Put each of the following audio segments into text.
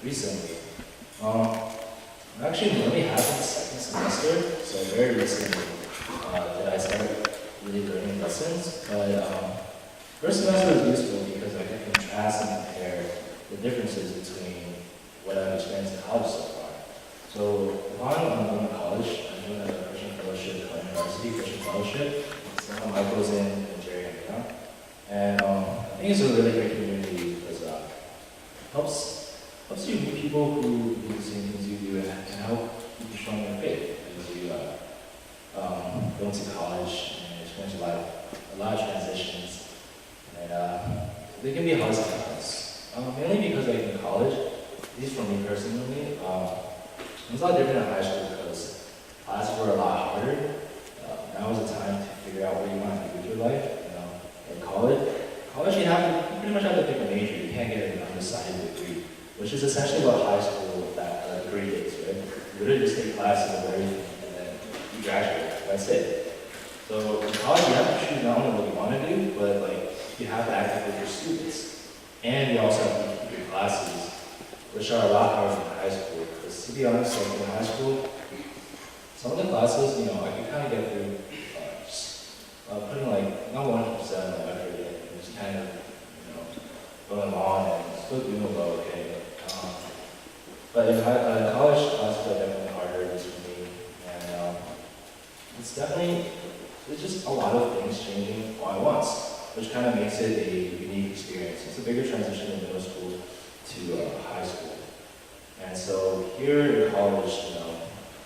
recently. I'm actually only having second semester, so very recently did I start really learning lessons. But first semester was useful because I could contrast and compare the differences between what I've experienced in college so far. So if I'm going to college, I'm doing a Christian fellowship, a university Christian fellowship. So Michael's in Jerry and Mina. And I think it's a really great community because it helps you meet people who do the same things you do and help keep you strong in your faith as you go into college and experience a lot of transitions. And they can be hard sometimes. Mainly because like in college, at least for me personally, it was a lot different in high school because classes were a lot harder. Now is the time to figure out what you want to do with your life. In college you pretty much have to pick a major. You can't get an undecided degree, which is essentially what high school that degree is, right? You literally just take classes of everything and then you graduate. That's it. So in college you have to choose not only what you want to do, but like you have to actively pursue this. And you also have to keep your classes, which are a lot harder than high school. Because to be honest, like in high school, some of the classes, I could kind of get through putting like not 100% of effort in, and just kind of, going on and still doing well, okay. But in college classes are definitely harder, at least for me, and it's just a lot of things changing all at once, which kind of makes it a unique experience. It's a bigger transition in middle school to high school. And so here in college,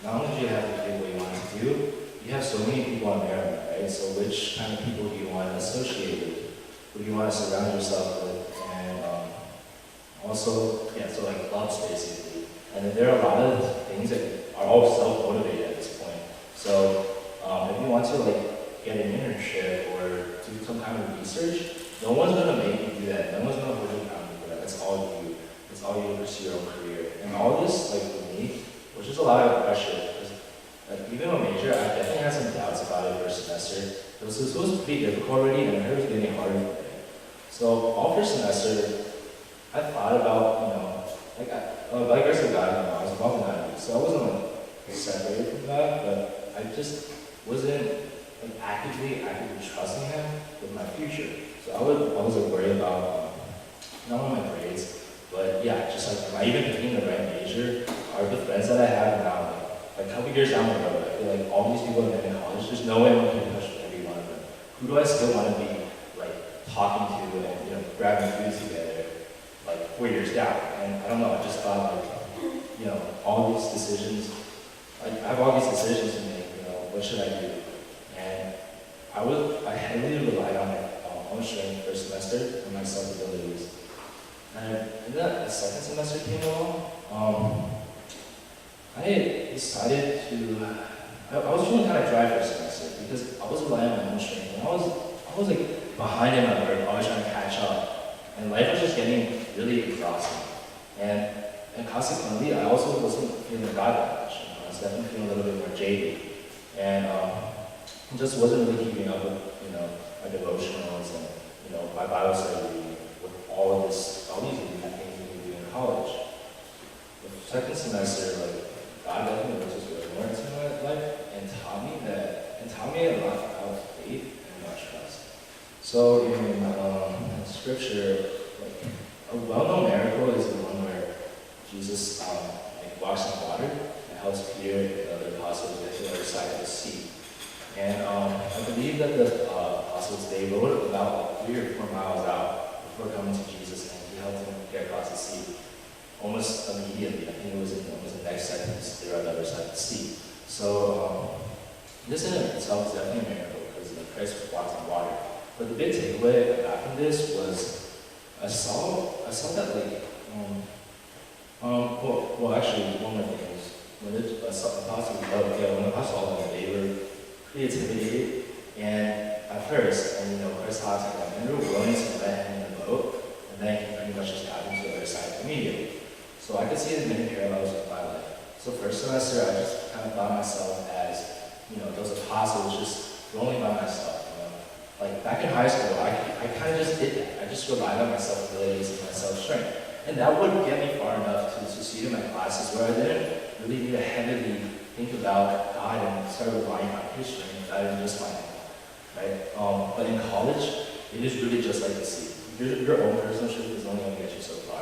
not only do you have to pick what you want to do, you have so many people on Maryland, right? So which kind of people do you want to associate with? Who do you want to surround yourself with? And also, so like clubs basically. And there are a lot of things that are all self-motivated at this point. So if you want to like get an internship or do some kind of research, no one's going to make you do that. No one's going to hold you accountable for that. That's all you. It's all you to pursue your own career. And all this, like for me, was just a lot of pressure. Like even a major, I definitely had some doubts about it first semester. It was pretty difficult already, and I heard it was getting harder. So all first semester, I thought about, by the grace of God, I was involved in that, so I wasn't like separated from that, but I just wasn't like actively trusting Him with my future. So I was worried about not only my grades, but just like am I even picking the right major? Are the friends that I have now? Like a couple years down the road, I feel like all these people I've met in college, there's no way I'm going to touch every one of them. Who do I still want to be like talking to and grabbing food together like 4 years down? And I don't know, I just thought like, all these decisions, I have all these decisions to make, what should I do? And I heavily relied on my own strength first semester and my self-abilities. And then the second semester came along, I decided I was feeling kind of dry for a semester because I was relying on my own strength. And I was like behind in my work, always trying to catch up. And life was just getting really exhausting. And consequently, I also wasn't feeling God that much. I was definitely feeling a little bit more jaded. And just wasn't really keeping up with, my devotionals and, my Bible study with all these different things we do in college. The second semester, God definitely works His word more into my life and taught me a lot about faith and about trust. So in scripture, a well-known miracle is the one where Jesus walks on water and helps Peter and the other apostles get to the other side of the sea. And I believe that the apostles, they rowed about 3 or 4 miles out before coming to Jesus, and He helped them get across the sea. Almost immediately, I think it was in the next sentence, they were on the other side of the sea. So this in itself is definitely a miracle because Christ walks on water. But the big takeaway I got from this was I saw that actually one more thing is when the apostles when the apostles they were pretty intimidated, and at first, Chris talks about them, they were willing to let him in the boat, and then he pretty much just got him to the other side immediately. So I could see the many parallels with my life. So first semester, I just kind of thought myself as, those apostles just rolling by myself. Like back in high school, I kind of just did that. I just relied on my self-abilities and my self-strength. And that would get me far enough to succeed in my classes where I didn't really need to heavily think about God and start relying on His strength rather than just my own, right? But in college, it is really just like the sea. Your own personal strength is only going to get you so far.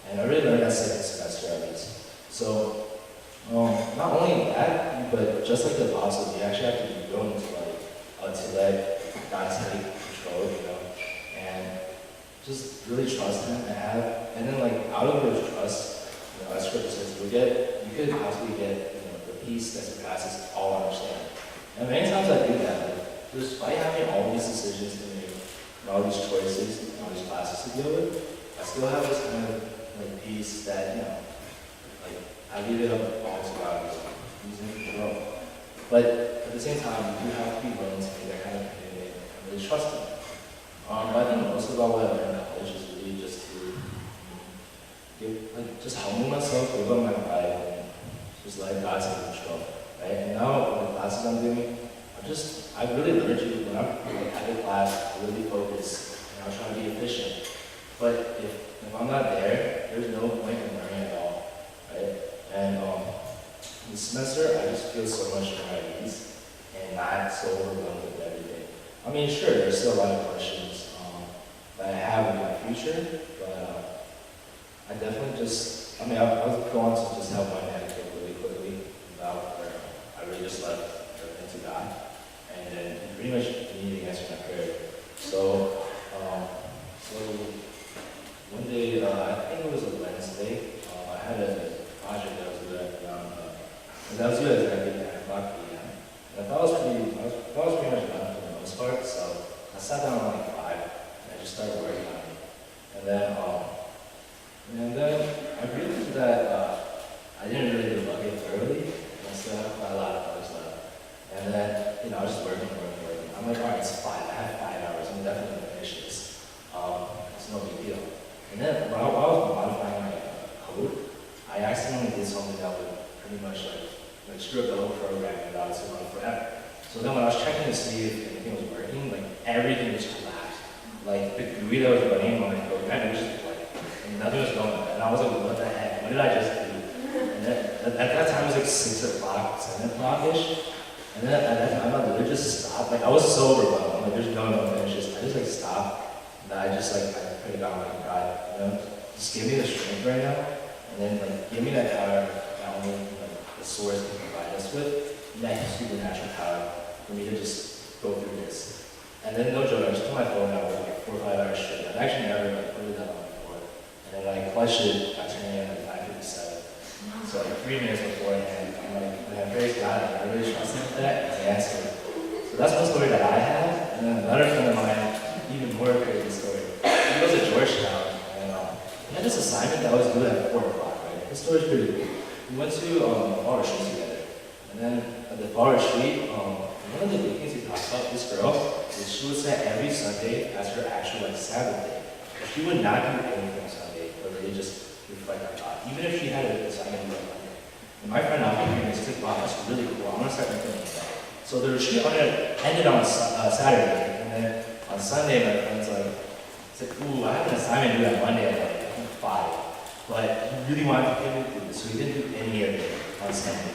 And I really learned that second semester at least. So, not only that, but just like the apostles, you actually have to be willing to let God take control, and just really trust Him and then like out of your trust, as Scripture says, you could possibly get, the peace that surpasses all understanding. And many times I do that, like, despite having all these decisions to make, and all these choices, and all these classes to deal with, I still have this kind of like peace that, like I leave it up all to God, He's in control. But at the same time, you do have to be willing to make that kind of commitment and really trust Him. But I think most about what I learned in college is really just to just humble myself, give up my pride, and just let God take control, right? And now, with the classes I'm doing, I really learned to, when I'm at the class, really focus, and I'm trying to be efficient. But if I'm not there, there's no point in learning at all, right? And this semester, I just feel so much more at ease and not so overwhelmed with everything. I mean, sure, there's still a lot of questions that I have in my future, but I definitely I'll go on to just help my anecdote really quickly about where I really just left everything to God, and then He pretty much immediately answered my prayer. So one day, I think it was a Wednesday, I had a project that was due at exactly 9 o'clock p.m. And I thought it was pretty much done for the most part, so I sat down at like 5, and I just started working on it. And then I realized that I didn't really debug it thoroughly, and I still have quite a lot of bugs left. And then, I was just working. I'm like, all right, it's 5. I have 5 hours. I'm definitely going to finish this. It's no big deal. And then while I was modifying my code, I accidentally did something that would pretty much like screw up the whole program and allowed it to run forever. So then when I was checking to see if anything was working, like everything just collapsed. Like the GUI that was running on my program, it was just like, and nothing was going on. And I was like, what the heck? What did I just do? And then at that time it was like 6 o'clock, 7 o'clock-ish. And then at that time I literally just stopped. Like I was so overwhelmed. Like there's no finish. I just like stopped. And then I prayed God, like, God, just give me the strength right now. And then like give me that power not only the source can provide us with, that supernatural power for me to just go through this. And then no joke, I just put my phone out for like 4 or 5 hours straight. I've actually never put it that long before. And then I clutched it by turning in at 5:57. So like 3 minutes beforehand, I'm like, man, praise God, I really trust Him for that, and He answered. So that's one story that I have. And then another friend of mine, even more crazy story. He goes to Georgetown, and he had this assignment that was due at 4 o'clock, right? This story's pretty cool. We went to a bar retreat together. And then at the bar retreat, one of the big things he talked about, this girl, is she would say every Sunday as her actual Sabbath day. She would not do anything on Sunday, but really just reflect on God, even if she had an assignment to do on Monday. And my friend out here is like, wow, that's really cool. I want to start implementing that. So the retreat ended on Saturday, and then on Sunday, my friend's like, ooh, I have an assignment due on Monday at like 5. But he really wanted to get me through this, so he didn't do any of it on Sunday.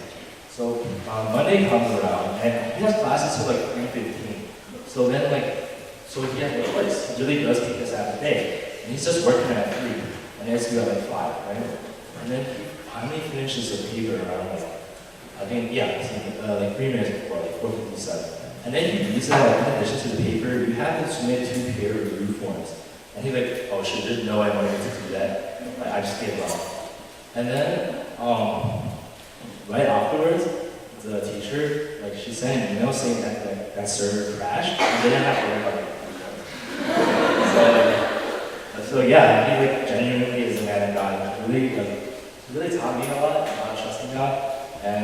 So Monday comes around, and he has classes till like 3:15. So then so he has no choice. He really does take this out of the day. And he's just working at 3, and he has to go at like 5, right? And then he finally finishes the paper around like 3 minutes before, like 4:57. And then he reads that in addition to the paper, you have to submit 2 peer review forms. And he's like, oh shit, there's no way I'm going to do that. Like, I just gave up. And then, right afterwards, the teacher, she sent an email saying that server crashed, and they didn't have to worry about it. So yeah, he genuinely is a man of God. He really taught me a lot about trusting God, and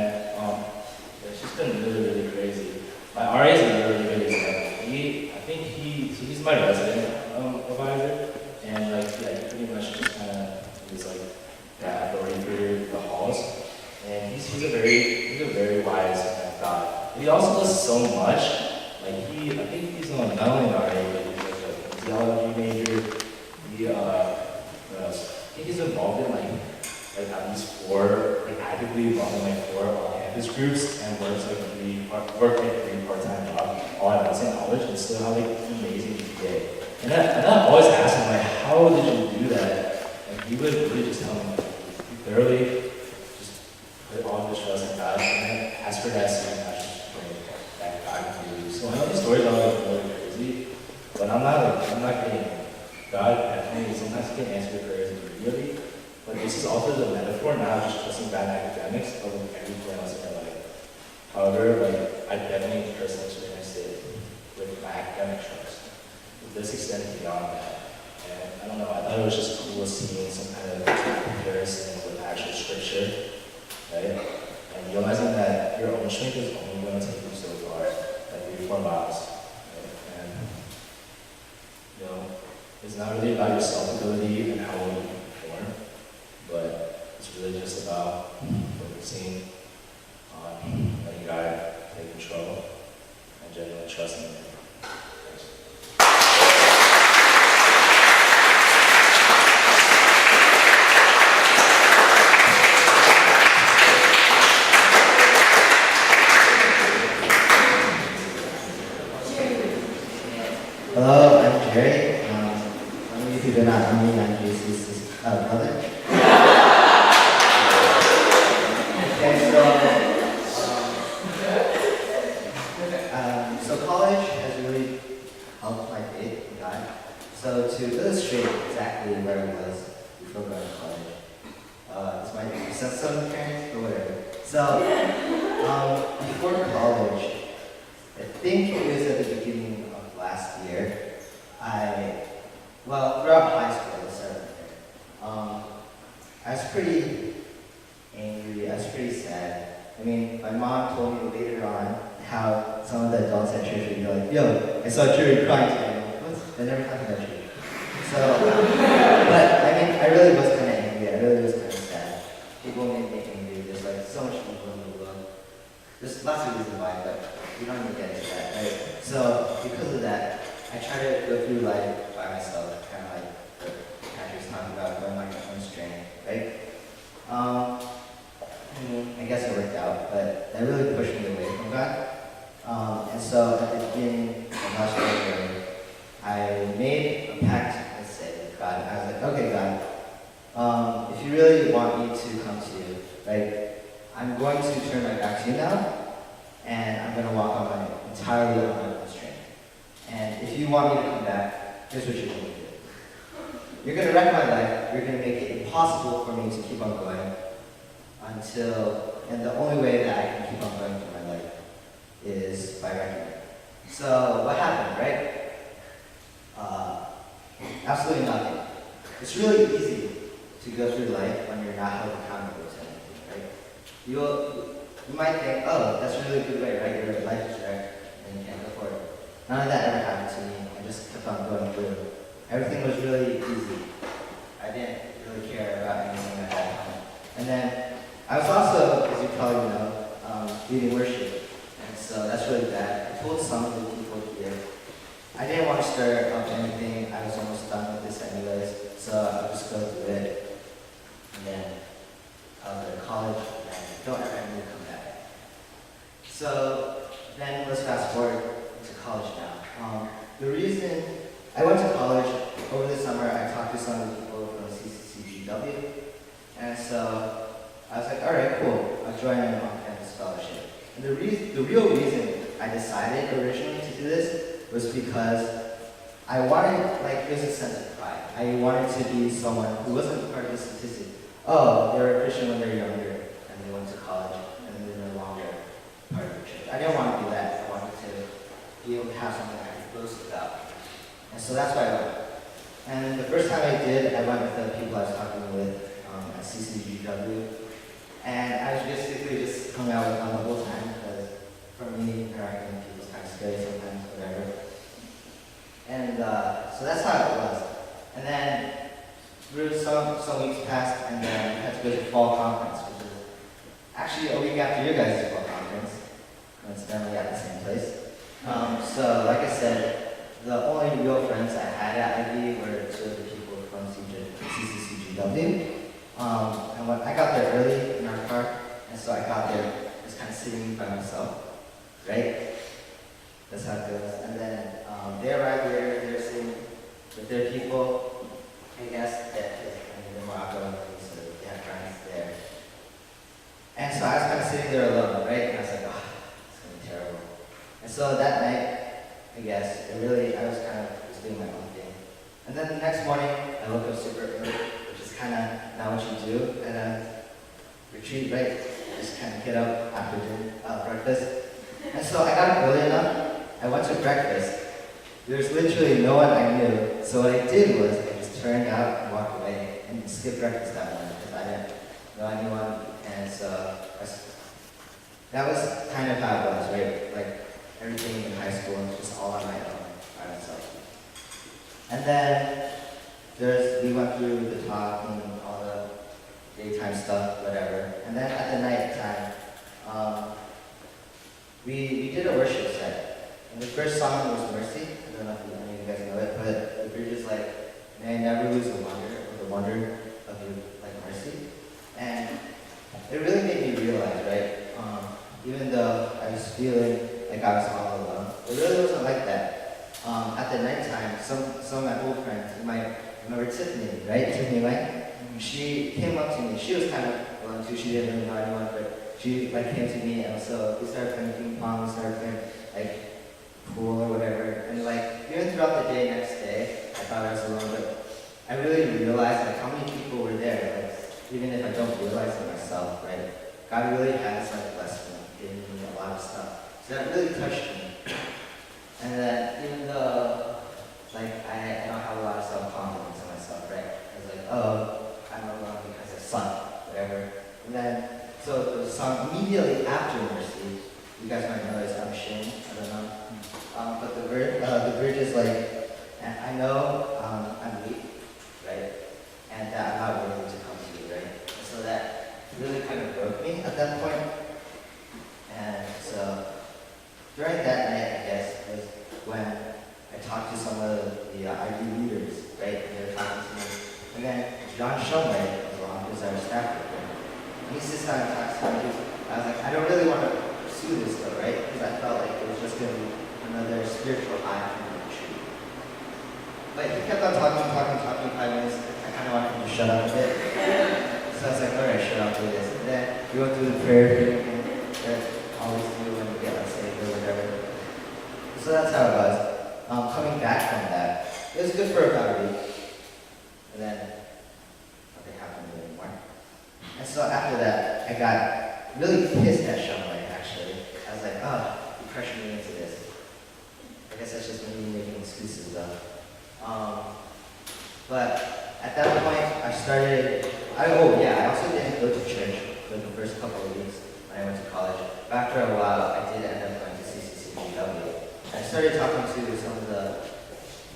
it's just been really, really crazy. My RA is a really, really good example. He's my resident advisor, and he pretty much just kind of is the authority for the halls. And he's a very wise man of God. He also does so much. I think he's not only an RA, but he's a theology major. What else? think he's involved in like at least four, like actively involved in like four on-campus groups and work like three part-time jobs all at once in college and still have like an amazing GPA. And I always ask him like, how did you do that? And he would really just tell me like, he thoroughly just put all his trust in God and then ask for that same passion that God can do. So I know these stories are like really crazy, but I'm not kidding. God definitely sometimes can answer your prayers immediately, but this is also the metaphor, not just trusting God in academics, but with everything else in your life. However, like I definitely personally experienced it with my academic trust. This extended beyond that. And I don't know, I thought it was just cool seeing some kind of comparison with actual scripture, right? And realizing that your own strength is only going to take you so far, like 3 or 4 miles. Right? And, you know, it's not really about your self-ability and how well you can perform, but it's really just about focusing on letting God take control and genuinely trusting Him. Hello, I'm Jerry. Some of you who do not know me, I'm Jesus' brother. Okay, so college has really helped my faith in God. So to illustrate exactly where I was before going to college, this might make sense to some parents, but whatever. So before college, I think it was at the beginning of last year, throughout high school, the 7th year, I was pretty angry, I was pretty sad. I mean, my mom told me later on how some of the adults at church would be like, yo, I saw Jerry crying today. I'm like, what? They never talked about church. So, but I mean, I really was kind of angry, I really was kind of sad. People made me angry, there's like so much evil in the world. There's lots of reasons why, but we don't need to get into that, right? So, because of that, I try to go through life by myself, kind of like what Patrick's talking about, going like my own strength, right? I guess it worked out, but that really pushed me away from God. And so at the beginning of last year, I made a pact, let's say, with God. I was like, okay, God, if you really want me to come to you, right, I'm going to turn my back to you now, and I'm going to walk on entirely on my own strength. And if you want me to come back, here's what you're going to do. You're going to wreck my life. You're going to make it impossible for me to keep on going and the only way that I can keep on going through my life is by wrecking it. So what happened, right? Absolutely nothing. It's really easy to go through life when you're not held accountable to anything, right? You might think, oh, that's a really good way, right? Your life is wrecked and you can't go forward. None of that ever happened to me. I just kept on going through. Everything was really easy. I didn't really care about anything at that time. And then I was also, as you probably know, leading worship. And so that's really bad. I told some of the people here, I didn't want to stir up anything. I was almost done with this anyways. So I'll just go through it. And then I'll go to college and don't ever need to come back. So then let's fast forward to college now. The reason I went to college over the summer, I talked to some of the people from CCCGW, and so I was like, all right, cool, I'll join an on-campus fellowship. And the real reason I decided originally to do this was because I wanted, like, there's a sense of pride. I wanted to be someone who wasn't part of the statistic. Oh, they were a Christian when they were younger, and they went to college, and then they're no longer part of the church. I didn't want to do that. I wanted to be able to have something I could boast about. And so that's why I went. And the first time I did, I went with the people I was talking with at CCGW. And I was basically just hung out with them the whole time because for me, interacting with people is kind of scary sometimes, whatever. And so that's how it was. And then through some weeks passed, and then we had to go to fall conference, which is actually a week after your guys' fall conference, coincidentally at the same place. So like I said, the only real friends I had at IB were two of the people from CCCGW. CCW. And when I got there early in our car, and so I got there, just kind of sitting by myself, right? That's how it goes. And then they arrived there, they're sitting with their people, I guess, that they're more outgoing, so they have friends there. And so I was kind of sitting there alone, right? And I was like, oh, it's going to be terrible. And so that night, I guess, I was kind of just doing my own thing. And then the next morning, I woke up super early, which is kind of not what you do at a retreat, right? Just kind of get up after breakfast. And so I got up early enough. I went to breakfast. There was literally no one I knew. So what I did was I just turned out and walked away and skipped breakfast that morning because I didn't know anyone. And so that was kind of how it was, right? Like everything in high school was just all on my own by myself. And then we went through the talk and all the daytime stuff, whatever. And then at the night time, we did a worship set. And the first song was Mercy. I don't know if any of you guys know it, but the bridge is like, may I never lose the wonder of your like mercy. And it really made me realize, right? Even though I was feeling like I was all alone, it really wasn't like that. At the nighttime, some of my old friends, you might remember Tiffany, right? Tiffany Lang. She came up to me. She was kind of alone too. She didn't really know anyone, but she like came to me, and so we started playing ping pong. We started playing like pool or whatever. And like even throughout the day, next day, I thought I was alone, but I really realized like how many people were there. Like even if I don't realize it myself, right? God really has like blessed me, given me a lot of stuff. So that really touched me. And then even though like I don't have a lot of self-confidence in myself, right? I was like, oh, I'm alone because I suck, whatever. And then so the song immediately after Mercy, you guys might know it's I'm Ashamed, I don't know. But the bridge is like, and I know I'm weak, right? And that I'm not worthy to come to you, right? And so that really kind of broke me at that point. And so during that night, I guess, was when I talked to some of the IB leaders, right? And they were talking to me. And then John Shumway was along, who's our staff worker. And he sits down and talks to me. I was like, I don't really want to pursue this though, right? Because I felt like it was just going to be another spiritual high from the retreat. But he kept on talking, 5 minutes. I kind of wanted him to shut up a bit. So I was like, all right, shut up, do this. And then we went through the prayer thing that I always do when we get like saved or whatever. So that's how it was. Coming back from that, it was good for about a week. And then nothing happened anymore. And so after that, I got really pissed at Shumway, actually. I was like, oh, you pressured me into this. I guess that's just me making excuses, though. But at that point, I also didn't go to church for the first couple of weeks when I went to college. But after a while, I did end up going to CCCW. I started talking to some of the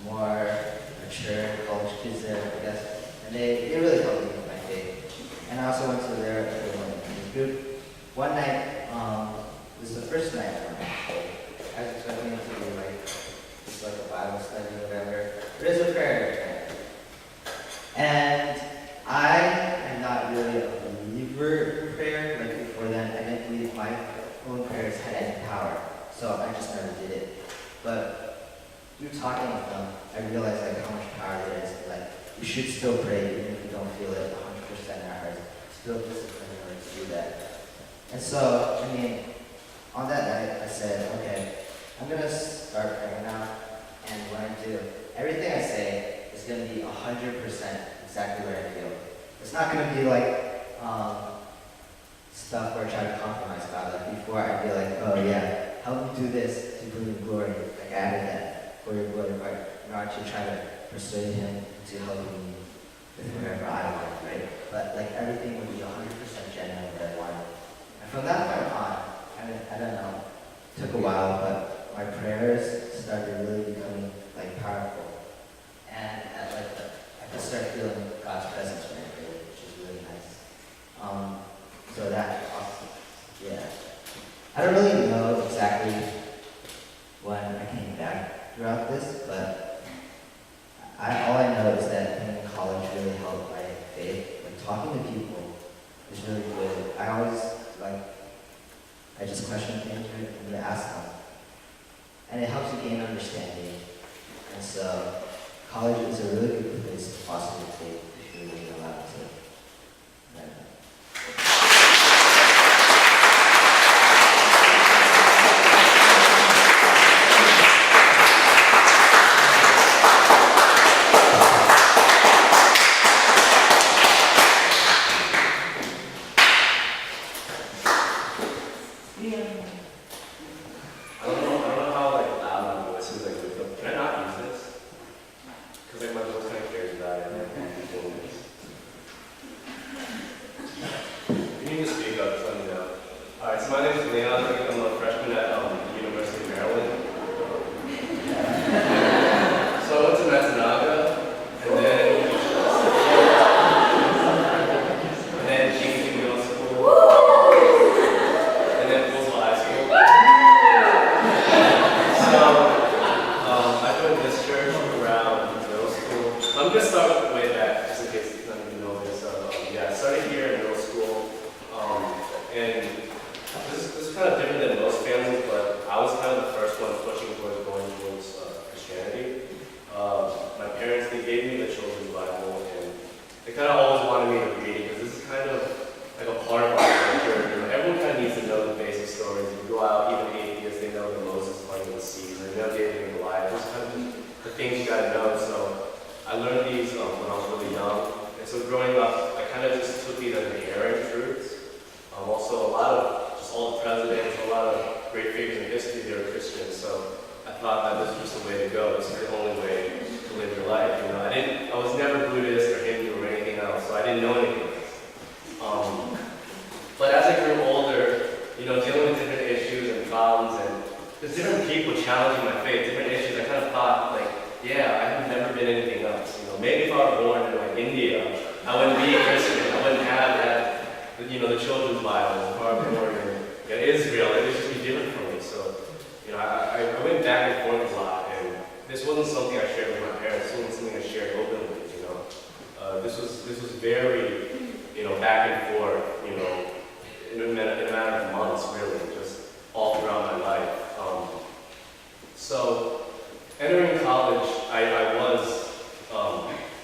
more mature college kids there, I guess, and they really helped me with my faith. And I also went to their youth group. One night, this was the first night I was expecting it to be like just like a Bible study or whatever. But it was a prayer night. And I am not really a believer in prayer. Like before then, I didn't believe my own prayers had any power. So I just never did it. But through talking with them, I realized like how much power there is. Like you should still pray even if you don't feel it 100% in our hearts. Still discipline in order to do that. And so, I mean, on that night, I said, okay, I'm gonna start praying now. And when I do, everything I say is gonna be 100% exactly where I feel. It's not gonna be like stuff where I try to compromise God. Like before, I'd be like, oh yeah, help me do this to bring you glory. Like I added that for your glory part in order to try to persuade Him to help me with whatever I want, right? But like everything would be 100% genuine what I wanted. And from that point on, I don't know, it took a while, but my prayers started really becoming like powerful. And I could start feeling God's presence when I prayed, which is really nice. So that, yeah. I don't really know exactly when I came back throughout this, but all I know is that being in college really helped my faith. talking to people is really good. I always like, I just question things and ask them. And it helps you gain understanding. And so college is a really good place to foster your faith if you're really allowed to. I don't know how like loud my voice is like with them. Can I not use this? Because like my voice kind of carries that and I'm doing this. If you need to speak up, just let me know. Alright, so my name is Leon. I'm a freshman at the University of Maryland. So I went to Matsunaga and then Kingsley Middle School. And then Fullsville High School. I joined this church around middle school. I'm going to start way back, just in case none of you know this. I started here in middle school, and this is kind of different than most families, but I was kind of the first one pushing towards going towards Christianity. My parents, they gave me the children's Bible, and they kind of always wanted me to read it, because this is kind of like a part of our culture. Everyone kind of needs to know the basic stories. If you go out, even atheists, they know the Moses parting the sea, or they know David and Goliath. Those kind of the things you gotta know. So I learned these when I was really young. And so growing up, I kind of just took these as inherent truths. Also, a lot of just all the presidents, a lot of great figures in history, they were Christians. So I thought that this was just the way to go. This is the only way to live your life. I was never Buddhist or Hindu or anything else, so I didn't know anything else. But as I grew older, dealing with different issues and problems, and there's different people challenging my faith, different issues, I kind of thought, I have never been anything else. Maybe if I were born in India, I wouldn't be a Christian. I wouldn't have that, the children's Bible. If I were born in Israel, it would just be different for me. So, I went back and forth a lot, and this wasn't something I shared with my parents. This wasn't something I shared openly. This was very, back and forth. In a matter of months, really, just all throughout my life. So, entering college,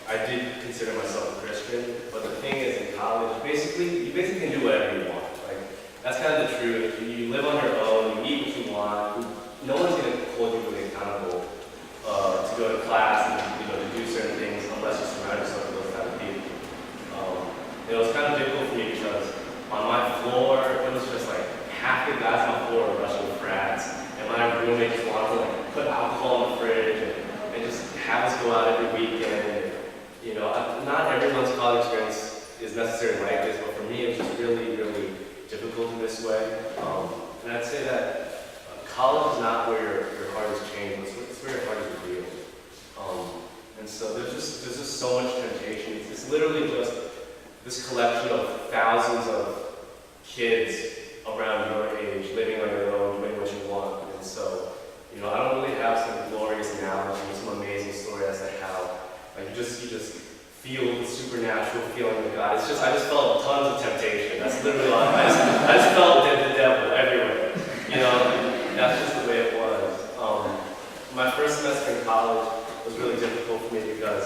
I did consider myself a Christian, but the thing is, in college, you basically can do whatever you want. That's kind of the truth. You live on your own, you eat what you want. No one's going to hold you really accountable to go to class and to do certain things unless you surround yourself with those kind of people. It was kind of difficult for me because on my floor, it was just half the guys on my floor were Russian frats, and my roommate just wanted to put alcohol in the fridge and just have us go out every weekend. Not everyone's college experience is necessarily like this, but for me, it was just really, really difficult in this way. And I'd say that college is not where your heart is changed, it's where your heart is revealed. And so there's just so much temptation. It's literally just this collection of thousands of kids around your age, living on your own, doing what you want. And so, I don't really have some glorious analogy, some amazing story as to how, you just feel the supernatural feeling of God. I just felt tons of temptation. That's literally all. I just felt the devil everywhere. That's just the way it was. My first semester in college was really difficult for me because,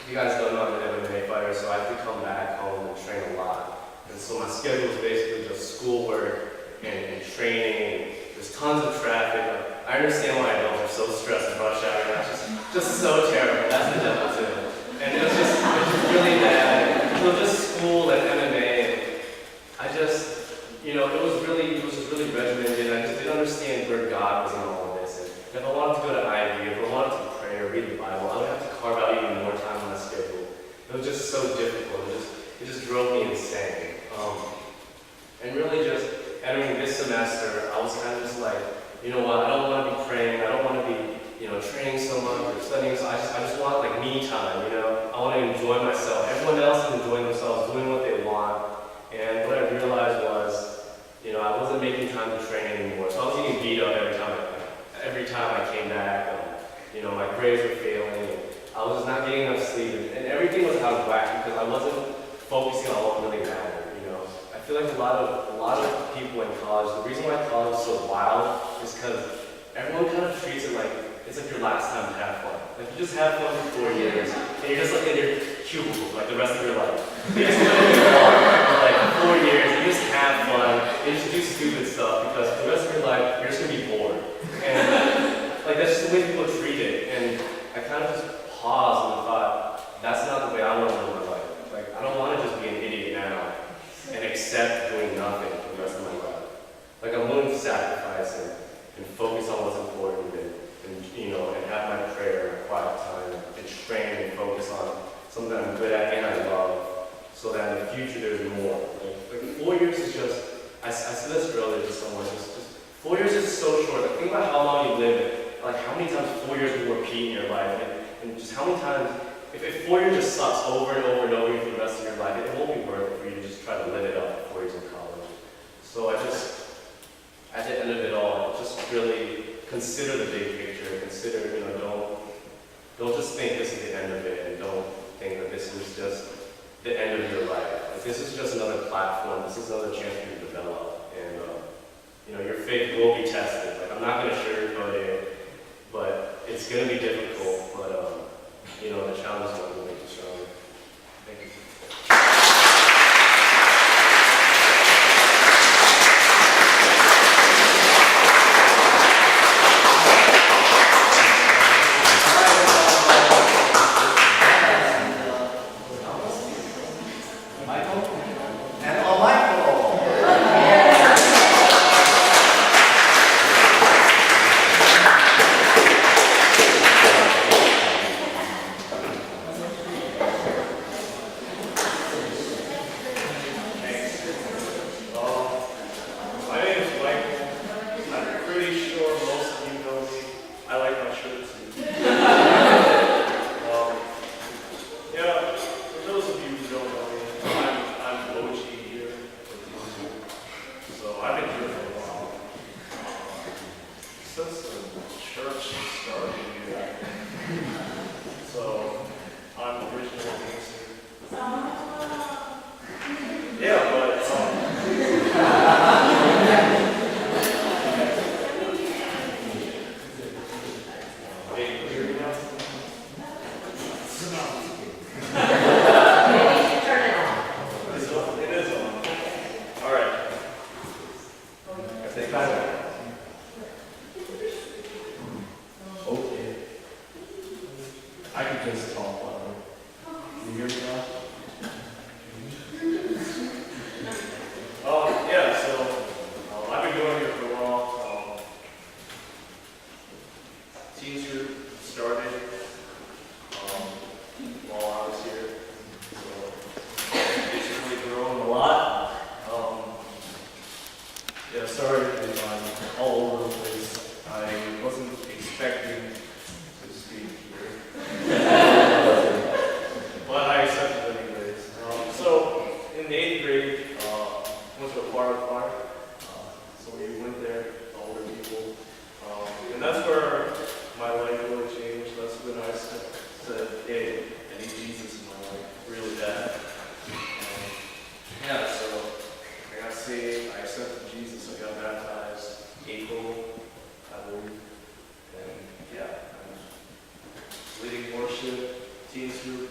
you guys don't know I'm an MMA fighter, so I have to come back home and train a lot. And so my schedule is basically just schoolwork and training. There's tons of traffic. I understand why adults are so stressed in rush hour. That's just so terrible. That's the devil too. And it was just really bad. So just school and MMA. It was really regimented. I just didn't understand where God was in all of this. And if I wanted to go to Ivy, if I wanted to pray or read the Bible, I would have to carve out even more time on my schedule. It was just so difficult. It just drove me insane. And really just entering this semester, I was kind of just I don't want to be praying, I don't want to be, training so much or studying, so I just want me time, I want to enjoy myself. Everyone else is enjoying themselves, doing what they want. And what I realized was, I wasn't making time to train anymore. So I was getting beat up every time I came back. My grades were failing. I was just not getting enough sleep, and everything was out of whack because I wasn't a lot of people in college, the reason why college is so wild is because everyone kind of treats it like it's like your last time to have fun. Like you just have fun for 4 years, and you're just like in your cubicle like the rest of your life. You just live in your life for like 4 years, you just have fun, you just do stupid stuff because for the rest of your life you're just gonna be bored. And like that's just the way people treat it. And I kind of just paused and thought, that's not the way I want to live my life. Like I don't want to just be an idiot now and accept doing nothing for the rest of my life. Like I'm willing to sacrifice and focus on what's important and you know, and have my prayer, my quiet time, and train and focus on something that I'm good at and I love, so that in the future there's more. Like 4 years is just, I said this earlier to someone, just 4 years is so short. Like think about how long you live, like how many times 4 years will repeat in your life, and just how many times, if 4 years just sucks over and over and over for the rest of your life, it won't be worth it for you to just try to live it up for 4 years in college. So I just, at the end of it all, just really consider the big picture. Consider, you know, don't just think this is the end of it, and don't think that this is just the end of your life. Like, this is just another platform. This is another chance for you to develop, and you know, your faith will be tested. Like I'm not going to sugarcoat it, but it's going to be difficult. But you know, the challenge is going to make you stronger. Thank you. My name is Michael. I'm pretty sure most of you know me. I like my shirt too. Yeah, for those of you who don't know me, I'm OG here at TSU. So I've been here for a while. Since the church started here. So I'm originally gangster. Yeah, but hey, you hear me now? It's on. It is on. All right. I think Okay. I could just talk louder. You hear me now? Yeah, so I've been going here for a while. Teens group started while I was here. So it's really grown a lot. Yeah, sorry if I'm all over the place. I wasn't expecting to speak here. But I accepted it anyways. So in the 8th grade, went to a choir. So we went there, the older people. And that's where my life really changed. That's when I said, hey, I need Jesus in my life, really bad. Yeah, so I got saved, I accepted Jesus, I got baptized April, I believe. And yeah, I'm leading worship, teens group,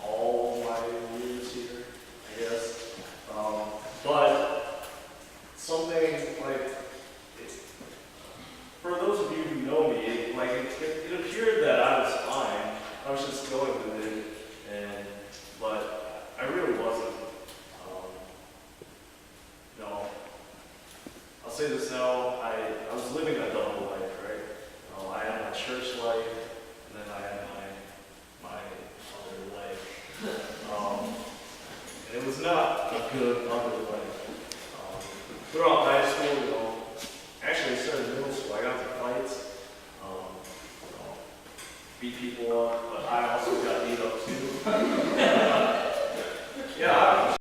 all my years here, I guess. But something like, for those of you who know me, it appeared that I was fine. I was just going with it, but I really wasn't. No, I'll say this now. I was living a double life, right? I had my church life, and then I had my other life. And it was not a good other life. Throughout high school, you know, actually I started middle school, I got into fights, beat people up, but I also got beat up too.